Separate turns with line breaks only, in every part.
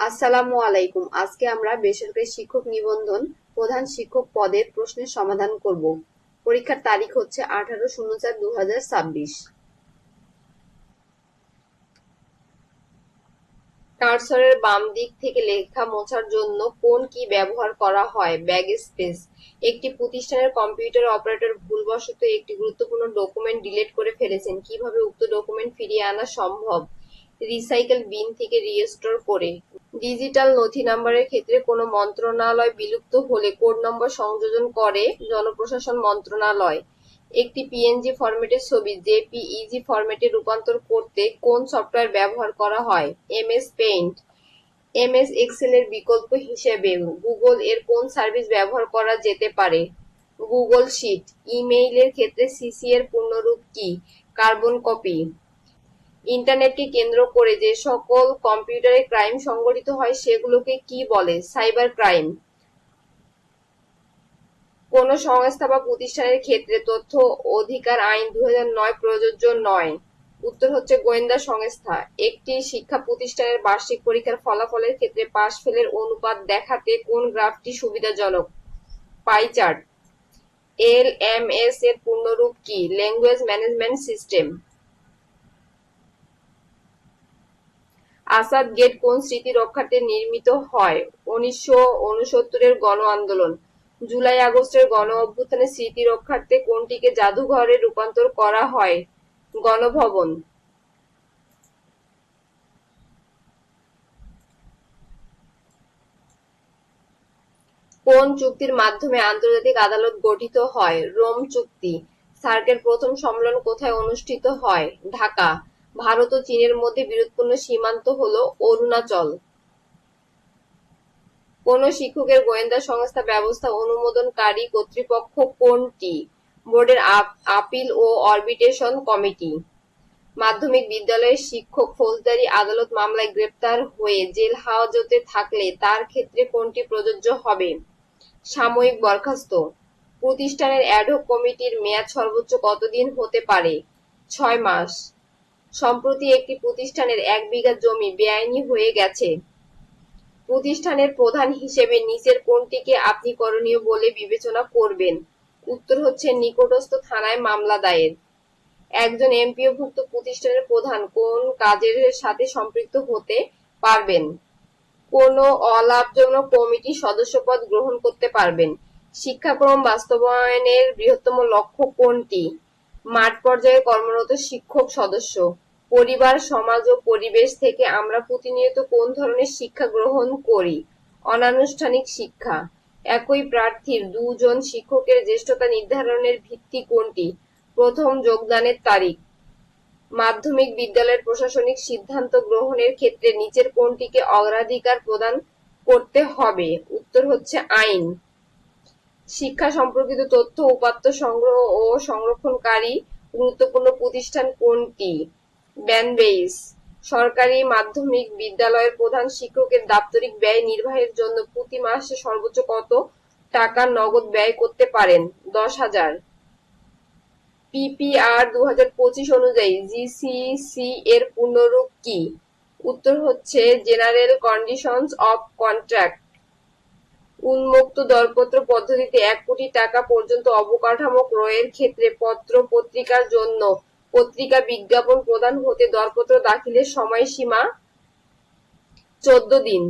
আসসালামু আলাইকুম। আজকে আমরা বেসরকারি শিক্ষক নিবন্ধন প্রধান শিক্ষক পদের প্রশ্নের সমাধান করব। পরীক্ষার তারিখ হচ্ছে 18/04/2026। কার্সরের বাম দিক থেকে লেখা মোছার জন্য কোন কি ব্যবহার করা হয়? ব্যাকস্পেস। একটি প্রতিষ্ঠানের কম্পিউটার অপারেটর ভুলবশত একটি গুরুত্বপূর্ণ ডকুমেন্ট ডিলিট করে ফেলেছেন। কিভাবে উক্ত ডকুমেন্ট ফিরিয়ে আনা সম্ভব? রিসাইকেল বিন থেকে রিস্টোর করে। ডিজিটাল নথি নাম্বারের ক্ষেত্রে কোনো মন্ত্রণালয় বিলুপ্ত হলে কোড নম্বর সংযোজন করে জনপ্রশাসন মন্ত্রণালয়। একটি পিএনজি ফরম্যাটের ছবি জেপিইজি ফরম্যাটে রূপান্তর করতে কোন সফটওয়্যার ব্যবহার করা হয়? MS paint. এমএস এক্সেল এর বিকল্প হিসেবে গুগল এর কোন সার্ভিস ব্যবহার করা যেতে পারে? Google sheet. ইমেইলের ক্ষেত্রে সিসি এর পূর্ণরূপ কি? Carbon copy. ইন্টারনেটকে কেন্দ্র করে যে সকল কম্পিউটারে ক্রাইম সংঘটিত হয় সেগুলোকে কি বলে? Cyber crime. কোন সংস্থা বা প্রতিষ্ঠানের ক্ষেত্রে তথ্য অধিকার আইন 2009 প্রযোজ্য নয়? উত্তর হচ্ছে গোয়েন্দা সংস্থা। একটি শিক্ষা প্রতিষ্ঠানের বার্ষিক পরীক্ষার ফলাফলের ক্ষেত্রে পাস ফেলের অনুপাত দেখাতে কোন গ্রাফটি সুবিধাজনক? Pie chart. এলএমএস এর পূর্ণরূপ কি? Language management system. Asad gate কোন স্মৃতি রক্ষার্থে নির্মিত হয়? 1969 গণ আন্দোলন। জুলাই আগস্টের গণ অভ্যুত্থানে স্মৃতি রক্ষার্থে কোনটিকে জাদুঘরে রূপান্তর করা হয়? গণভবন। কোন চুক্তির মাধ্যমে আন্তর্জাতিক আদালত গঠিত হয়? রোম চুক্তি। সার্কের প্রথম সম্মেলন কোথায় অনুষ্ঠিত হয়? ঢাকা। ভারত ও চীনের মধ্যে বিরোধপূর্ণ সীমান্ত হলো অরুণাচল। কোন শিক্ষকের গোয়েন্দা সংস্থা ব্যবস্থা অনুমোদনকারী কর্তৃপক্ষ কোনটি? বোর্ডের আপিল ও আরবিট্রেশন কমিটি। মাধ্যমিক বিদ্যালয়ের শিক্ষক ফৌজদারি আদালত মামলায় গ্রেপ্তার হয়ে জেল হাজতে থাকলে তার ক্ষেত্রে কোনটি প্রযোজ্য হবে? সাময়িক বরখাস্ত। প্রতিষ্ঠানের অ্যাডহক কমিটির মেয়াদ সর্বোচ্চ কতদিন হতে পারে? 6 মাস। সম্প্রতি একটি প্রতিষ্ঠানের 1 বিঘা জমি বেআইনি হয়ে গেছে। প্রতিষ্ঠানের প্রধান হিসেবে নিচের কোনটিকে আপনি করণীয় বলে বিবেচনা করবেন? উত্তর হচ্ছে নিকটস্থ থানায় মামলা দায়ের। একজন এমপিওভুক্ত প্রতিষ্ঠানের প্রধান কোন কাজের সাথে সম্পৃক্ত হতে পারবেন? কোন অলাভজনক কমিটির সদস্যপদ গ্রহণ করতে পারবেন? শিক্ষাক্রম বাস্তবায়নের বৃহত্তম লক্ষ্য কোনটি? মাঠ পর্যায়ে কর্মরত শিক্ষক সদস্য। পরিবার, সমাজ ও পরিবেশ থেকে আমরা প্রতিনিয়ত কোন ধরনের শিক্ষা গ্রহণ করি? অনানুষ্ঠানিক শিক্ষা। একই প্রার্থীর দুজন শিক্ষকের জ্যেষ্ঠতা নির্ধারণের ভিত্তি কোনটি? প্রথম যোগদানের তারিখ। মাধ্যমিক বিদ্যালয়ের প্রশাসনিক সিদ্ধান্ত গ্রহণের ক্ষেত্রে নিচের কোনটিকে অগ্রাধিকার প্রদান করতে হবে? উত্তর হচ্ছে আইন। শিক্ষা সম্পর্কিত তথ্য উপাত্ত সংগ্রহ ও সংরক্ষণকারী গুরুত্বপূর্ণ প্রতিষ্ঠান কোনটি? ব্যানবেইস। সরকারি মাধ্যমিক বিদ্যালয়ের প্রধান শিক্ষকের দাপ্তরিক ব্যয় নির্বাহের জন্য প্রতি মাসে সর্বোচ্চ কত টাকা নগদ ব্যয় করতে পারেন? 10,000। পিপিআর 2025 অনুযায়ী জিসিসি এর পূর্ণরূপ কি? উত্তর হচ্ছে জেনারেল কন্ডিশনস অফ কন্ট্রাক্ট। উন্মুক্ত দরপত্র পদ্ধতিতে 1 কোটি টাকা পর্যন্ত অবকাঠামো ক্রয়ের ক্ষেত্রে পত্র পত্রিকার জন্য পত্রিকা বিজ্ঞাপন প্রদান হতে দরপত্র দাখিলের সময়সীমা 14 দিন।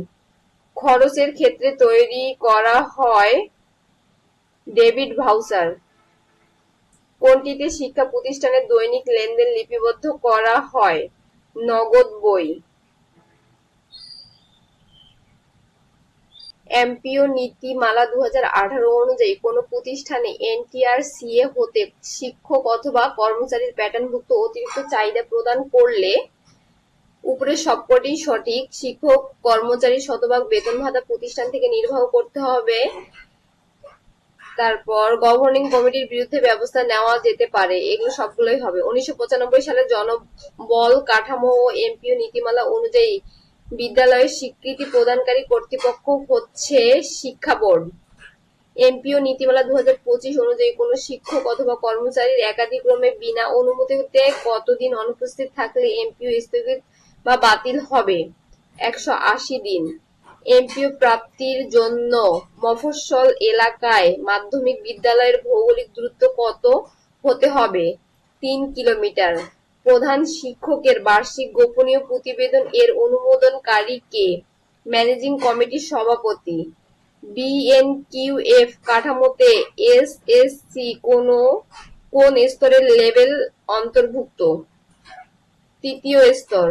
খরচের ক্ষেত্রে তৈরি করা হয় ডেবিট ভাউচার। কোনটিতে শিক্ষা প্রতিষ্ঠানের দৈনিক লেনদেন লিপিবদ্ধ করা হয়? নগদ বই। এমপিও নীতিমালা 2018 অনুযায়ী কোন প্রতিষ্ঠানে এনটিআরসিএ হতে শিক্ষক অথবা কর্মচারীর প্যাটার্নভুক্ত অতিরিক্ত চাহিদা প্রদান করলে উপরের সবকটি সঠিক। শিক্ষক কর্মচারীর শতভাগ বেতন ভাতা প্রতিষ্ঠান থেকে নির্বাহ করতে হবে। তারপর গভর্নিং কমিটির বিরুদ্ধে ব্যবস্থা নেওয়া যেতে পারে। এগুলো সবগুলোই হবে। 1995 সালে জনবল কাঠামো ও এমপিও নীতিমালা অনুযায়ী বিদ্যালয়ের স্বীকৃতি প্রদানকারী কর্তৃপক্ষ হচ্ছে শিক্ষা বোর্ড। এমপিও নীতিমালা 2025 অনুযায়ী কোনো শিক্ষক অথবা কর্মচারীর একাদিক্রমে বিনা অনুমতিতে কতদিন অনুপস্থিত থাকলে এমপিও স্থগিত বা বাতিল হবে? 180 দিন। এমপিও প্রাপ্তির জন্য মফস্বল এলাকায় মাধ্যমিক বিদ্যালয়ের ভৌগোলিক দূরত্ব কত হতে হবে? 3 কিলোমিটার। প্রধান শিক্ষকের বার্ষিক গোপনীয় প্রতিবেদন এর অনুমোদনকারী কে? ম্যানেজিং কমিটির সভাপতি। বিএনকিউএফ কাঠামোতে এসএসসি কোন স্তরের লেভেল অন্তর্ভুক্ত? 3য় স্তর।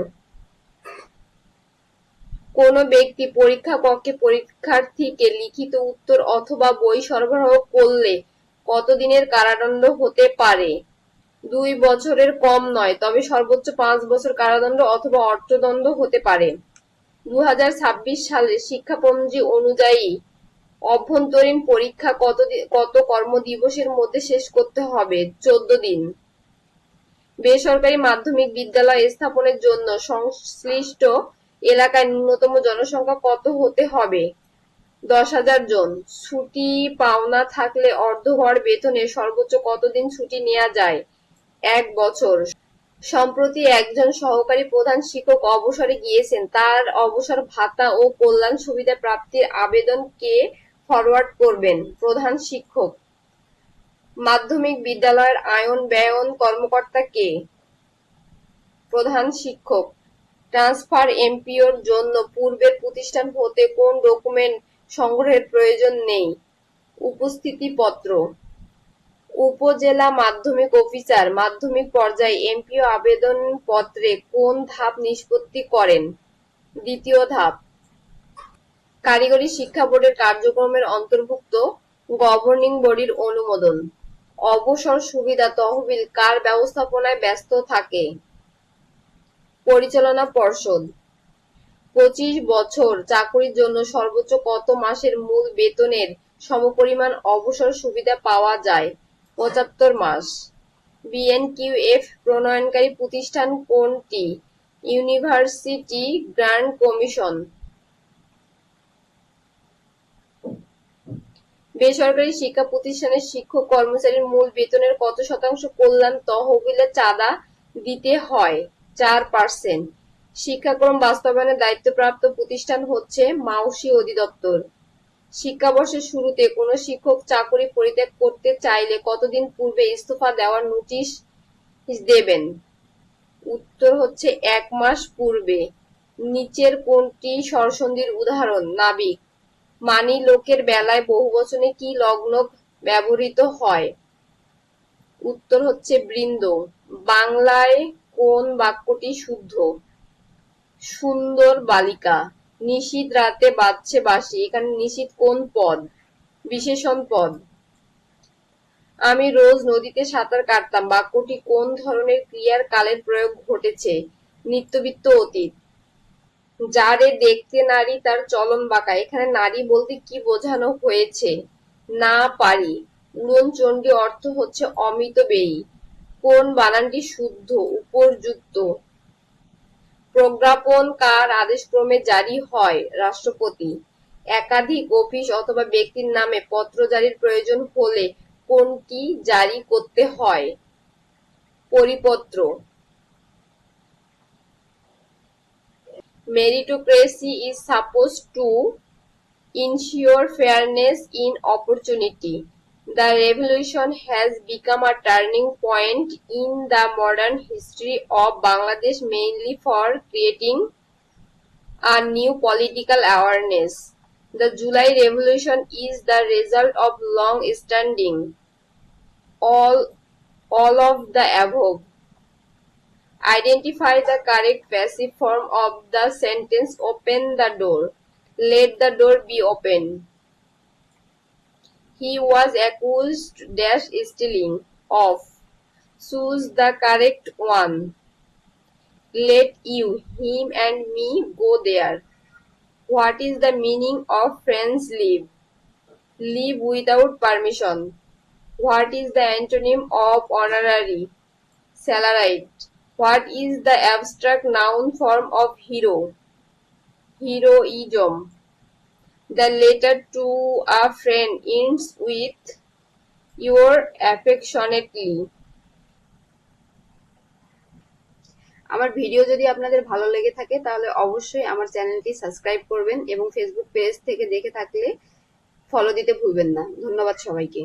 কোন ব্যক্তি পরীক্ষা কক্ষে পরীক্ষার্থীকে লিখিত উত্তর অথবা বই সরবরাহ করলে কতদিনের কারাদণ্ড হতে পারে? 2 বছরের কম নয়, তবে সর্বোচ্চ 5 বছর কারাদণ্ড অথবা অর্থদণ্ড হতে পারে। 2026 সালের শিক্ষাপঞ্জি অনুযায়ী অভ্যন্তরীণ পরীক্ষা কত কর্মদিবসের মধ্যে শেষ করতে হবে? 14 দিন। বেসরকারি মাধ্যমিক বিদ্যালয় স্থাপনের জন্য সংশ্লিষ্ট এলাকায় ন্যূনতম জনসংখ্যা কত হতে হবে? 10,000 জন। ছুটি পাওনা থাকলে অর্ধগড় বেতনে সর্বোচ্চ কতদিন ছুটি নেওয়া যায়? 1 বছর। সম্প্রতি একজন সহকারী প্রধান শিক্ষক অবসরে গিয়েছেন, তার অবসর ভাতা ও কল্যাণ সুবিধা প্রাপ্তির আবেদন কে ফরওয়ার্ড করবেন? প্রধান শিক্ষক। মাধ্যমিক বিদ্যালয়ের আয়ন ব্যয়ন কর্মকর্তা কে? প্রধান শিক্ষক। ট্রান্সফার এমপিওর জন্য পূর্বের প্রতিষ্ঠান হতে কোন ডকুমেন্ট সংগ্রহের প্রয়োজন নেই? উপস্থিতিপত্র। উপজেলা মাধ্যমিক অফিসার মাধ্যমিক পর্যায়ে এমপিও আবেদনপত্রে কোন ধাপ নিষ্পত্তি করেন? 2য় ধাপ। কারিগরি শিক্ষা বোর্ডের কার্যক্রমের অন্তর্ভুক্ত গভর্নিং বডির অনুমোদন। অবসর সুবিধা তহবিল কার ব্যবস্থাপনায় ব্যস্ত থাকে? পরিচালনা পর্ষদ। 25 বছর চাকুরির জন্য সর্বোচ্চ কত মাসের মূল বেতনের সমপরিমাণ অবসর সুবিধা পাওয়া যায়? 75 মাস। বিএনকিউএফ প্রণয়নকারী প্রতিষ্ঠান কোনটি? University grant commission. বেসরকারি শিক্ষা প্রতিষ্ঠানের শিক্ষক কর্মচারীর মূল বেতনের কত শতাংশ কল্যাণ তহবিলে চাঁদা দিতে হয়? 4%। শিক্ষাক্রম বাস্তবায়নের দায়িত্বপ্রাপ্ত প্রতিষ্ঠান হচ্ছে মাউসী অধিদপ্তর। শিক্ষাবর্ষের শুরুতে কোনো শিক্ষক চাকুরি পরিত্যাগ করতে চাইলে কতদিন পূর্বে ইস্তফা দেওয়ার নোটিশ দেবেন? উত্তর হচ্ছে 1 মাস পূর্বে। নিচের কোনটি স্বরসন্ধির উদাহরণ? নাবিক। মানি লোকের বেলায় বহুবচনে কি লগ্ন ব্যবহৃত হয়? উত্তর হচ্ছে বৃন্দ। বাংলায় কোন বাক্যটি শুদ্ধ? সুন্দর বালিকা। নিশীথ রাতে বাজছে বাঁশি, এখানে নিশীথ কোন পদ? বিশেষণ পদ। আমি রোজ নদীতে সাঁতার কাটতাম বাক্যটি কোন ধরনের ক্রিয়ার কালের প্রয়োগ ঘটেছে? নিত্যবৃত্ত অতীত। যারে দেখতে নারী তার চলন বাঁকা, এখানে নারী বলতে কি বোঝানো হয়েছে? না পারি। উড়নচণ্ডী অর্থ হচ্ছে অমিতব্যয়ী। কোন বানানটি শুদ্ধ? উপরযুক্ত। প্রজ্ঞাপন কার আদেশক্রমে জারি হয়? রাষ্ট্রপতি। একাধিক অফিস অথবা ব্যক্তির নামে পত্র জারির প্রয়োজন হলে কোনটি জারি করতে হয়? পরিপত্র। Meritocracy is supposed to ensure fairness in opportunity. The revolution has become a turning point in the modern history of Bangladesh, mainly for creating a new political awareness. The July Revolution is the result of long-standing. All of the above. Identify the correct passive form of the sentence open the door. Let the door be open. He was accused dash stealing of. Choose the correct one. Let you, him and me go there. What is the meaning of friends leave? Leave without permission. What is the antonym of honorary? Salaried. What is the abstract noun form of hero? Heroism. The letter to a friend ends with your affectionately. আমার video যদি আপনাদের ভালো লেগে থাকে তাহলে অবশ্যই আমার চ্যানেলটি সাবস্ক্রাইব করবেন এবং ফেসবুক পেজ থেকে দেখে থাকলে ফলো দিতে ভুলবেন না। ধন্যবাদ সবাইকে।